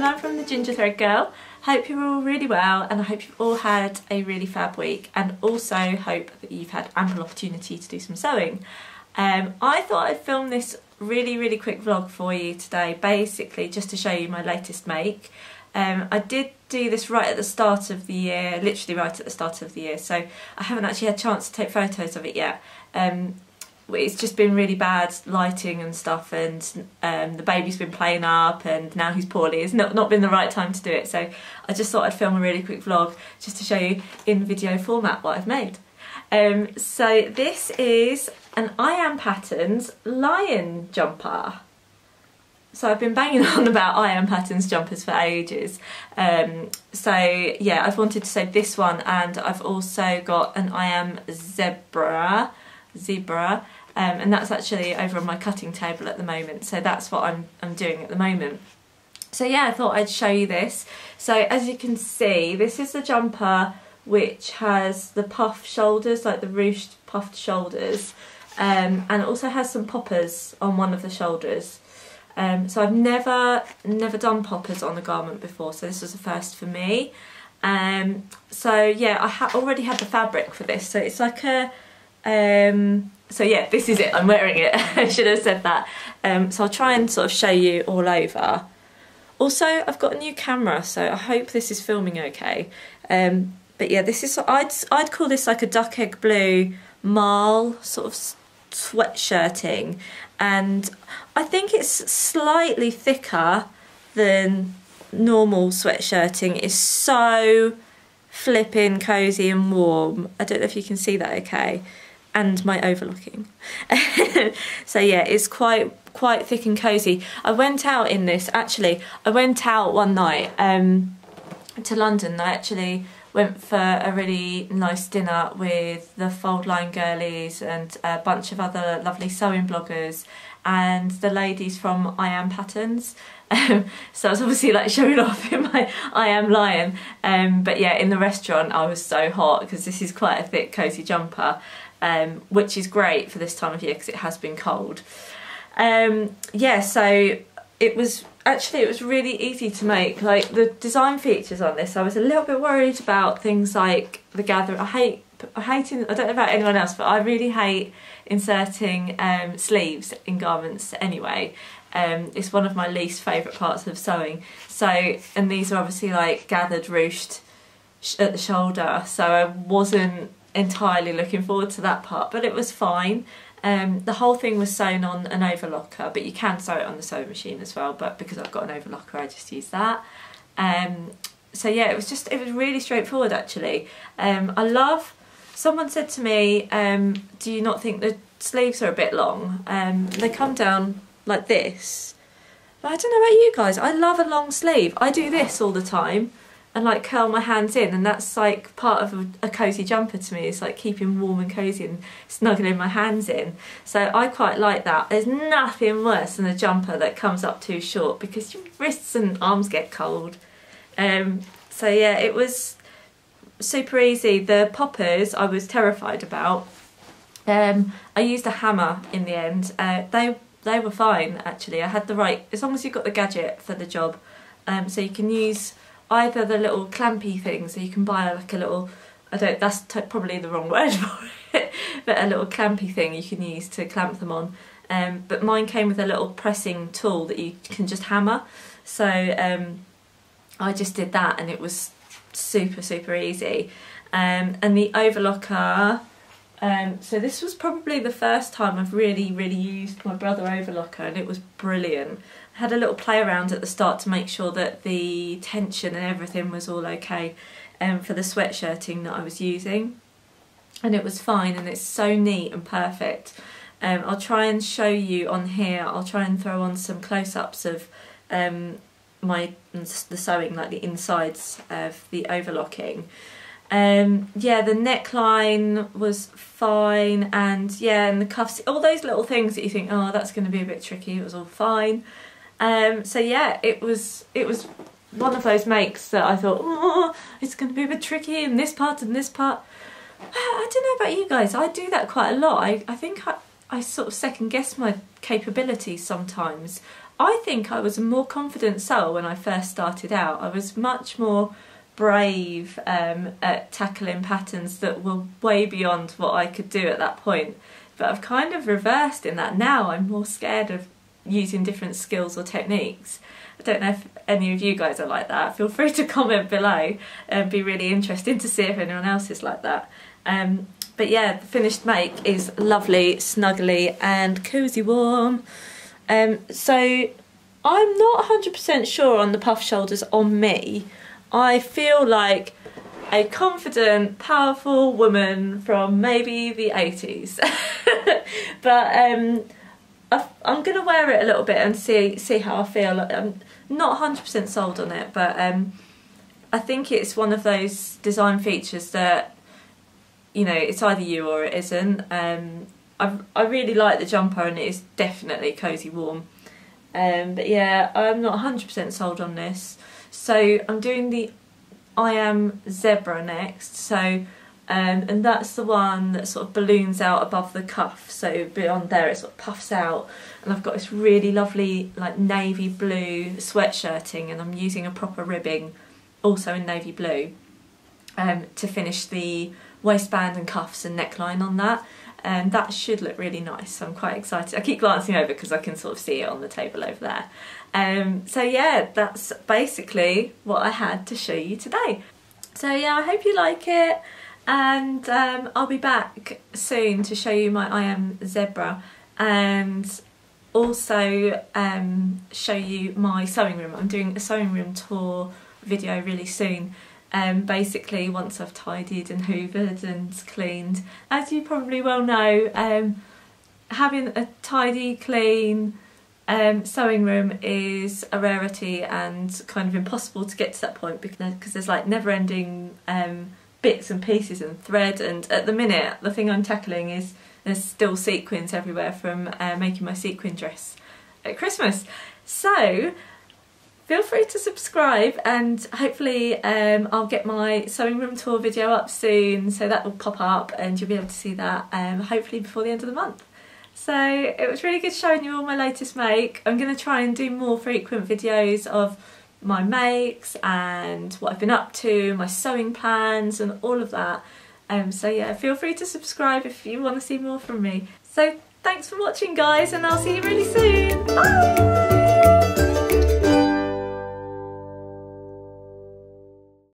and I'm from the Ginger Thread Girl. Hope you're all really well, and I hope you've all had a really fab week, and also hope that you've had ample opportunity to do some sewing. I thought I'd film this really quick vlog for you today, basically just to show you my latest make. I did do this right at the start of the year, literally right at the start of the year, so I haven't actually had a chance to take photos of it yet. It's just been really bad lighting and stuff, and the baby's been playing up, and now he's poorly. It's not been the right time to do it, so I just thought I'd film a really quick vlog just to show you in video format what I've made. So this is an I Am Patterns lion jumper. So I've been banging on about I Am Patterns jumpers for ages. So yeah, I've wanted to sew this one, and I've also got an I Am zebra, and that's actually over on my cutting table at the moment. So that's what I'm doing at the moment. So yeah, I thought I'd show you this. So as you can see, this is the jumper which has the puffed shoulders, like the ruched puffed shoulders, and it also has some poppers on one of the shoulders. So I've never done poppers on a garment before, so this was a first for me. So yeah, I already had the fabric for this, so it's like a so yeah, this is it, I'm wearing it. I should have said that. So I'll try and sort of show you all over. Also, I've got a new camera, so I hope this is filming okay. But yeah, this is, I'd call this like a duck egg blue marl sort of sweatshirting, and I think it's slightly thicker than normal sweatshirting. It's so flipping cozy and warm. I don't know if you can see that okay, and my overlocking. So yeah, it's quite thick and cozy. I went out in this, actually I went out one night to London. I actually went for a really nice dinner with the Fold Line girlies and a bunch of other lovely sewing bloggers and the ladies from I Am Patterns. So I was obviously like showing off in my I Am Lion. But yeah, in the restaurant I was so hot because this is quite a thick cozy jumper, which is great for this time of year because it has been cold. Yeah, so it was really easy to make. Like the design features on this, I was a little bit worried about things like the gather. I don't know about anyone else, but I really hate inserting sleeves in garments anyway. It's one of my least favourite parts of sewing. So, and these are obviously like gathered ruched at the shoulder, so I wasn't entirely looking forward to that part, but it was fine. The whole thing was sewn on an overlocker, but you can sew it on the sewing machine as well, but because I've got an overlocker I just use that. So yeah, it was really straightforward actually. Someone said to me, do you not think the sleeves are a bit long? They come down like this, but I don't know about you guys, I love a long sleeve. I do this all the time and like curl my hands in, and that's like part of a cosy jumper to me. It's like keeping warm and cosy and snuggling my hands in. So I quite like that. There's nothing worse than a jumper that comes up too short because your wrists and arms get cold. So yeah, it was super easy. The poppers I was terrified about. I used a hammer in the end. They were fine actually. I had the right, as long as you've got the gadget for the job. So you can use either the little clampy things, so you can buy like a little, that's probably the wrong word for it, but a little clampy thing you can use to clamp them on. But mine came with a little pressing tool that you can just hammer. So I just did that, and it was super easy. And the overlocker, so this was probably the first time I've really used my brother overlocker, and it was brilliant. I had a little play around at the start to make sure that the tension and everything was all okay for the sweatshirting that I was using, and it was fine, and it's so neat and perfect. I'll try and show you on here, I'll try and throw on some close-ups of the sewing, like the insides of the overlocking. Yeah, the neckline was fine, and yeah, and the cuffs, all those little things that you think, oh, that's going to be a bit tricky, it was all fine. So yeah, it was one of those makes that I thought, oh, it's going to be a bit tricky in this part and this part. I don't know about you guys, I do that quite a lot. I think I sort of second guess my capabilities sometimes. I think I was a more confident soul when I first started out. I was much more brave at tackling patterns that were way beyond what I could do at that point. But I've kind of reversed in that now. I'm more scared of using different skills or techniques. I don't know if any of you guys are like that. Feel free to comment below. It'd be really interesting to see if anyone else is like that. But yeah, the finished make is lovely, snuggly and cosy warm. So I'm not 100% sure on the puff shoulders on me. I feel like a confident, powerful woman from maybe the 80s. But I'm going to wear it a little bit and see how I feel. I'm not 100% sold on it, but I think it's one of those design features that, you know, it's either you or it isn't. I really like the jumper and it is definitely cosy warm. But yeah, I'm not 100% sold on this. So I'm doing the I Am Zebra next. So and that's the one that sort of balloons out above the cuff. So beyond there it sort of puffs out. And I've got this really lovely like navy blue sweatshirting, and I'm using a proper ribbing, also in navy blue, to finish the waistband and cuffs and neckline on that. And that should look really nice, so I'm quite excited. I keep glancing over because I can sort of see it on the table over there. So yeah, that's basically what I had to show you today. So yeah, I hope you like it, and I'll be back soon to show you my I Am Zebra, and also show you my sewing room. I'm doing a sewing room tour video really soon. Basically, once I've tidied and hoovered and cleaned. As you probably well know, having a tidy, clean sewing room is a rarity and kind of impossible to get to that point, because there's like never-ending bits and pieces and thread, and at the minute the thing I'm tackling is there's still sequins everywhere from making my sequin dress at Christmas. So feel free to subscribe, and hopefully I'll get my sewing room tour video up soon, so that will pop up and you'll be able to see that hopefully before the end of the month. So it was really good showing you all my latest make. I'm going to try and do more frequent videos of my makes and what I've been up to, my sewing plans and all of that. So yeah, feel free to subscribe if you want to see more from me. So thanks for watching guys, and I'll see you really soon. Bye!